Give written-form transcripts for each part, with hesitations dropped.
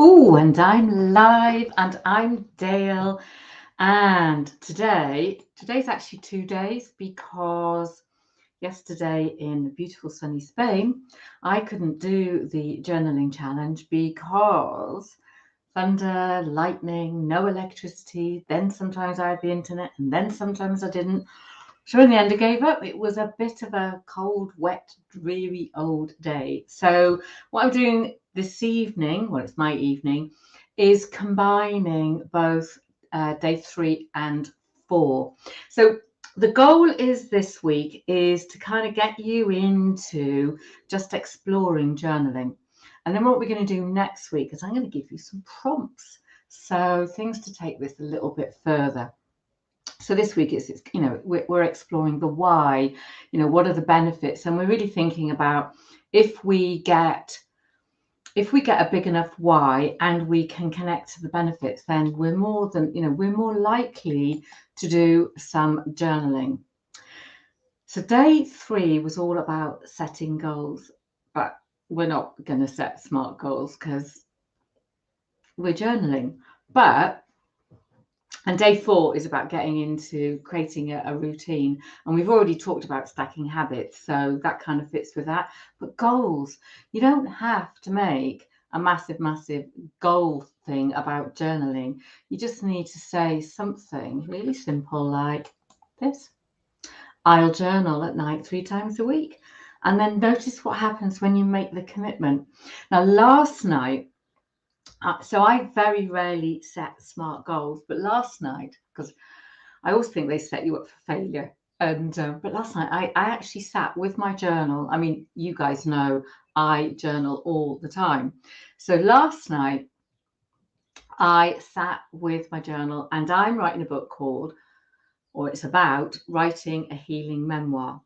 Oh, and I'm live and I'm Dale. And today's actually 2 days because yesterday in beautiful sunny Spain, I couldn't do the journaling challenge because thunder, lightning, no electricity. Then sometimes I had the internet and then sometimes I didn't. So in the end, I gave up. It was a bit of a cold, wet, dreary old day. So what I'm doing this evening, well, it's my evening, is combining both day 3 and 4. So the goal is this week is to kind of get you into just exploring journaling. And then what we're going to do next week is I'm going to give you some prompts. So things to take this a little bit further. So this week it's we're exploring the why, what are the benefits, and we're really thinking about if we get a big enough why and we can connect to the benefits, then we're more likely to do some journaling. So day 3 was all about setting goals, but we're not going to set smart goals because we're journaling. And day 4 is about getting into creating a routine. And we've already talked about stacking habits, so that kind of fits with that. But goals, you don't have to make a massive goal thing about journaling. You just need to say something really simple like this: I'll journal at night 3 times a week. And then notice what happens when you make the commitment. Now, last night, so I very rarely set smart goals, but last night, because I always think they set you up for failure. And but last night I actually sat with my journal. I mean, you guys know I journal all the time. So last night I sat with my journal and I'm writing a book called, or it's about writing a healing memoir.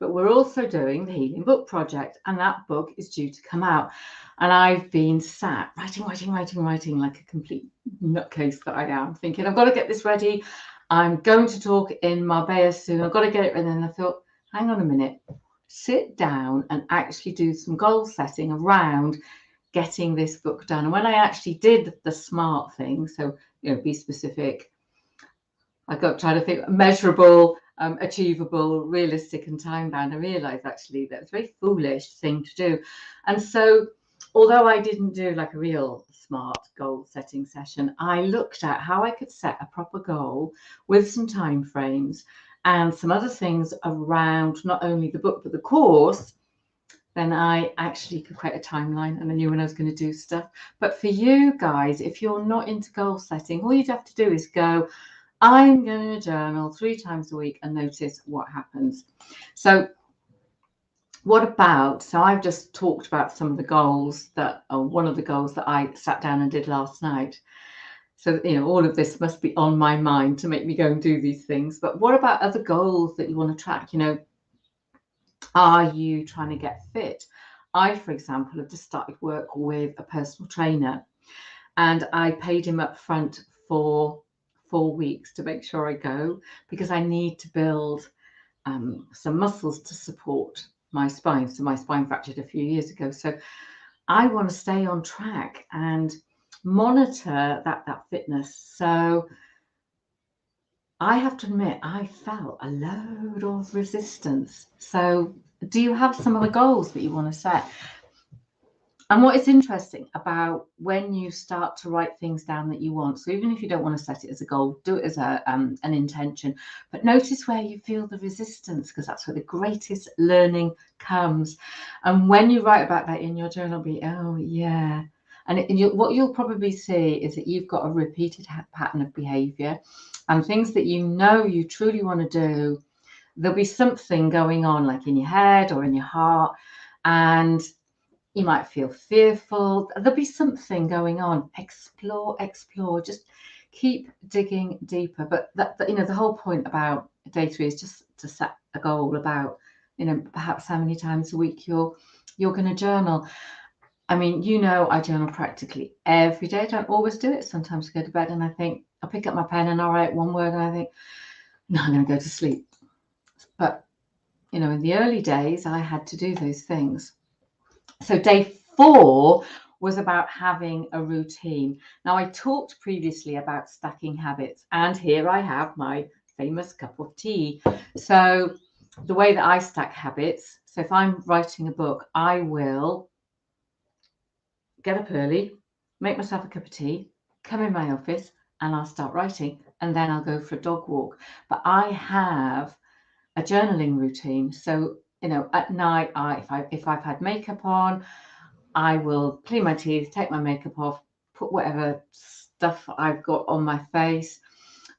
But we're also doing the Healing Book Project, and that book is due to come out. And I've been sat writing like a complete nutcase that I am, thinking, I've got to get this ready. I'm going to talk in Marbella soon. I've got to get it. And then I thought, hang on a minute, sit down and actually do some goal setting around getting this book done. And when I actually did the smart thing, so, be specific, I got trying to think measurable, achievable, realistic, and time bound. I realised actually that it's a very foolish thing to do. And so, although I didn't do like a real smart goal setting session, I looked at how I could set a proper goal with some time frames and some other things around not only the book but the course. Then I actually could create a timeline and I knew when I was going to do stuff. But for you guys, if you're not into goal setting, all you'd have to do is go, I'm going to journal 3 times a week and notice what happens. So I've just talked about some of the goals one of the goals that I sat down and did last night. So, all of this must be on my mind to make me go and do these things. But what about other goals that you want to track? Are you trying to get fit? I, for example, have just started work with a personal trainer and I paid him up front for 4 weeks to make sure I go because I need to build some muscles to support my spine. So my spine fractured a few years ago. So I want to stay on track and monitor that fitness. So I have to admit, I felt a load of resistance. So do you have some other goals that you want to set? And what is interesting about when you start to write things down that you want, so even if you don't want to set it as a goal, do it as an intention, but notice where you feel the resistance, because that's where the greatest learning comes. And when you write about that in your journal, be, oh yeah. And what you'll probably see is that you've got a repeated pattern of behavior and things that you truly want to do. There'll be something going on like in your head or in your heart, and you might feel fearful. There'll be something going on. Explore. Just keep digging deeper. But the whole point about day 3 is just to set a goal about, perhaps how many times a week you're going to journal. I mean, I journal practically every day. I don't always do it. Sometimes I go to bed and I think I'll pick up my pen and I'll write one word and I think, no, I'm going to go to sleep. But, in the early days, I had to do those things. So day 4 was about having a routine. Now, I talked previously about stacking habits, and here I have my famous cup of tea. So the way that I stack habits, so if I'm writing a book, I will get up early, make myself a cup of tea, come in my office, and I'll start writing, and then I'll go for a dog walk. But I have a journaling routine. So, at night, if I've had makeup on, I will clean my teeth, take my makeup off, put whatever stuff I've got on my face.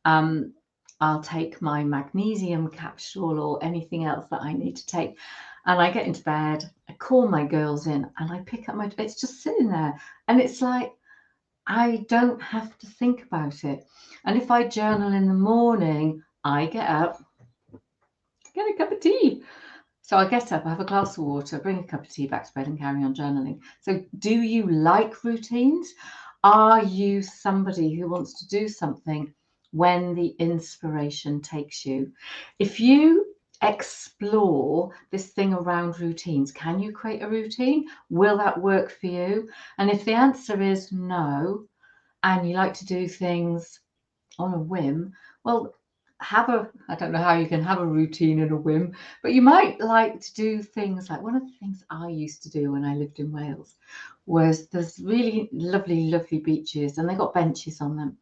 I'll take my magnesium capsule or anything else that I need to take. And I get into bed, I call my girls in, and I pick up it's just sitting there. And it's like, I don't have to think about it. And if I journal in the morning, I get up, get a cup of tea. So I get up, I have a glass of water, bring a cup of tea back to bed and carry on journaling. So do you like routines? Are you somebody who wants to do something when the inspiration takes you? If you explore this thing around routines, can you create a routine? Will that work for you? And if the answer is no, and you like to do things on a whim, well, I don't know how you can have a routine and a whim, but you might like to do things like one of the things I used to do when I lived in Wales was there's really lovely, lovely beaches and they got benches on them.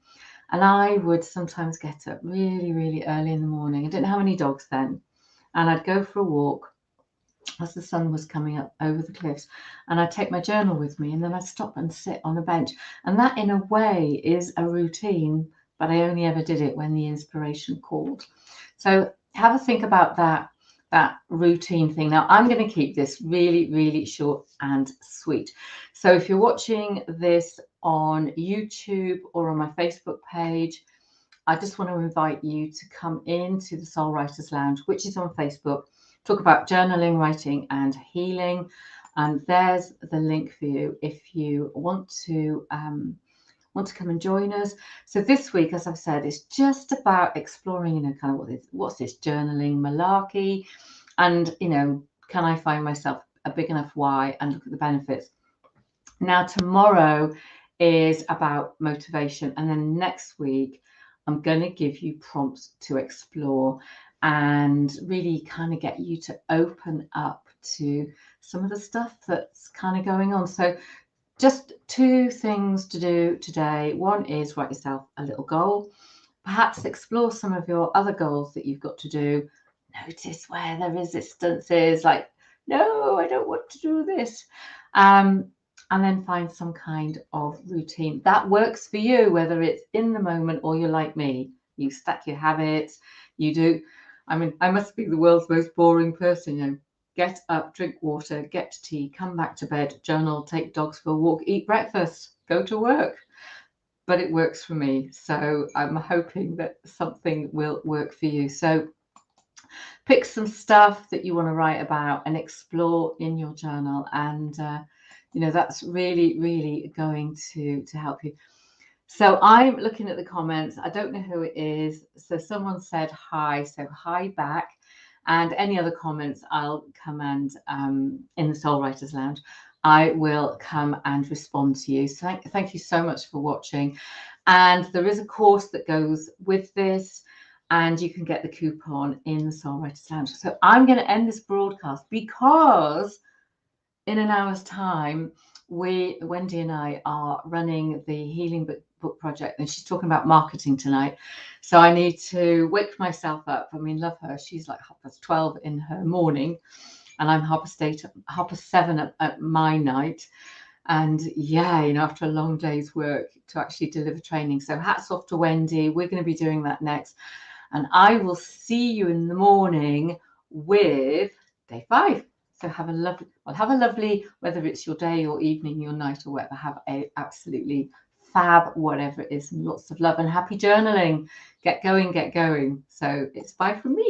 And I would sometimes get up really, really early in the morning. I didn't have any dogs then. And I'd go for a walk as the sun was coming up over the cliffs, and I'd take my journal with me, and then I'd stop and sit on a bench. And that, in a way, is a routine, but I only ever did it when the inspiration called. So have a think about that routine thing. Now, I'm going to keep this really, really short and sweet. So if you're watching this on YouTube or on my Facebook page, I just want to invite you to come into the Soul Writers Lounge, which is on Facebook. Talk about journaling, writing, and healing. And there's the link for you if you want to come and join us. So this week, as I've said, it's just about exploring, kind of what's this journaling malarkey, and can I find myself a big enough why, and look at the benefits. Now, tomorrow is about motivation, and then next week I'm going to give you prompts to explore and really kind of get you to open up to some of the stuff that's kind of going on. So just 2 things to do today. One is write yourself a little goal. Perhaps explore some of your other goals that you've got to do. Notice where the resistance is, like, no, I don't want to do this. And then find some kind of routine that works for you, whether it's in the moment or you're like me. You stack your habits, you do. I mean, I must be the world's most boring person, Get up, drink water, get to tea, come back to bed, journal, take dogs for a walk, eat breakfast, go to work. But it works for me. So I'm hoping that something will work for you. So pick some stuff that you want to write about and explore in your journal. And, that's really, really going to help you. So I'm looking at the comments. I don't know who it is. So someone said hi. So hi back. And any other comments, I'll come and in the Soul Writers Lounge, I will come and respond to you. So thank you so much for watching. And there is a course that goes with this, and you can get the coupon in the Soul Writers Lounge. So I'm going to end this broadcast because in an hour's time, Wendy and I are running the Healing Book Project, and she's talking about marketing tonight. So I need to wake myself up. I mean, love her. She's like 12:30 in her morning, and I'm 7:30 at my night. And yeah, after a long day's work to actually deliver training. So hats off to Wendy. We're going to be doing that next. And I will see you in the morning with day 5. So have a lovely, whether it's your day or evening, your night or whatever, have a absolutely fab, whatever it is, and lots of love and happy journaling. Get going. So it's bye from me.